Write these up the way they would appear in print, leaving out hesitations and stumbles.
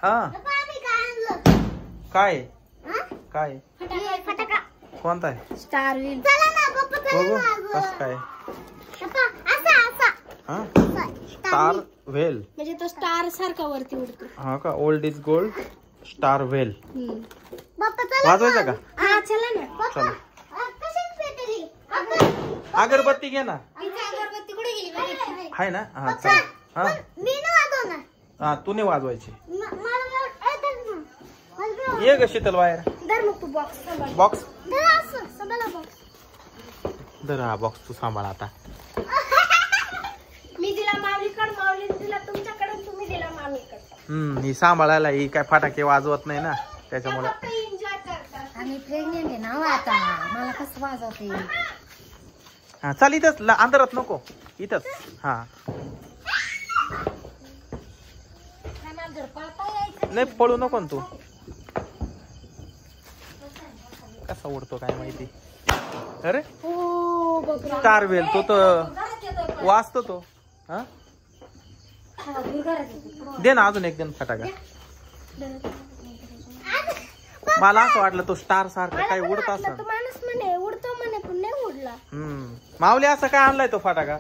हा काय काय फटाका कोणता आहे? Star wheel. बघू कसं काय. हा स्टार व्हेल म्हणजे तो स्टार सारखा वरती उडतो. हा का. Old is gold star whale वाजवायचा का? हा चला ना. चला अगरबत्ती घे ना. अगरबत्ती कुठे गेली? आहे ना. हा चला. हा हा तू नाही वाजवायची. ये ग शीतल बाहेर. बॉक्स धर. हा बॉक्स तू सांभाळ आता. मी दिला माऊलीकडे, माऊली दिला तुमच्याकडे, तुम्ही दिला मामीकडे. ही सांभाळायला ही काय फटाके वाजवत नाही ना त्याच्यामुळे. एन्जॉय करतात. आम्ही प्रेग्नेंट आहे ना आता, मला कसं वाजवते. हा चल इथंच अंधारात नको इथंच. हा नाही पळू नको ना तू. कसा उडतो काय माहिती. अरे स्टार वेल तो तर वाजतो तो. हा दे ना अजून एक दिन फटाका. मला असं वाटलं तो स्टार सारखा काय उडत असं. माणूस म्हणे उडतो म्हणे पण नाही उडला. माऊली असं काय आणलाय तो फटाका?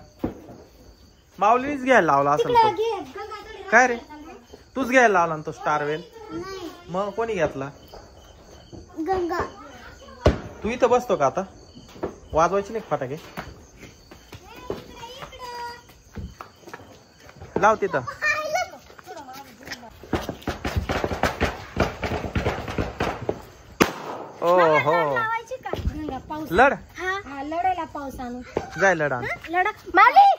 माऊलीच घ्यायला लावला असेल तो. काय रे तूच घ्यायला लावला ना तो स्टार वेल? मग कोणी घेतला? गंगा. तू इथं बसतो का आता? वाजवायची नाही फटाके? लाव तिथं. ओ हो लावायची का? गंगा पाऊस. लढ हा लढायला पाऊस आणू. जाय लढा. लढा माऊली.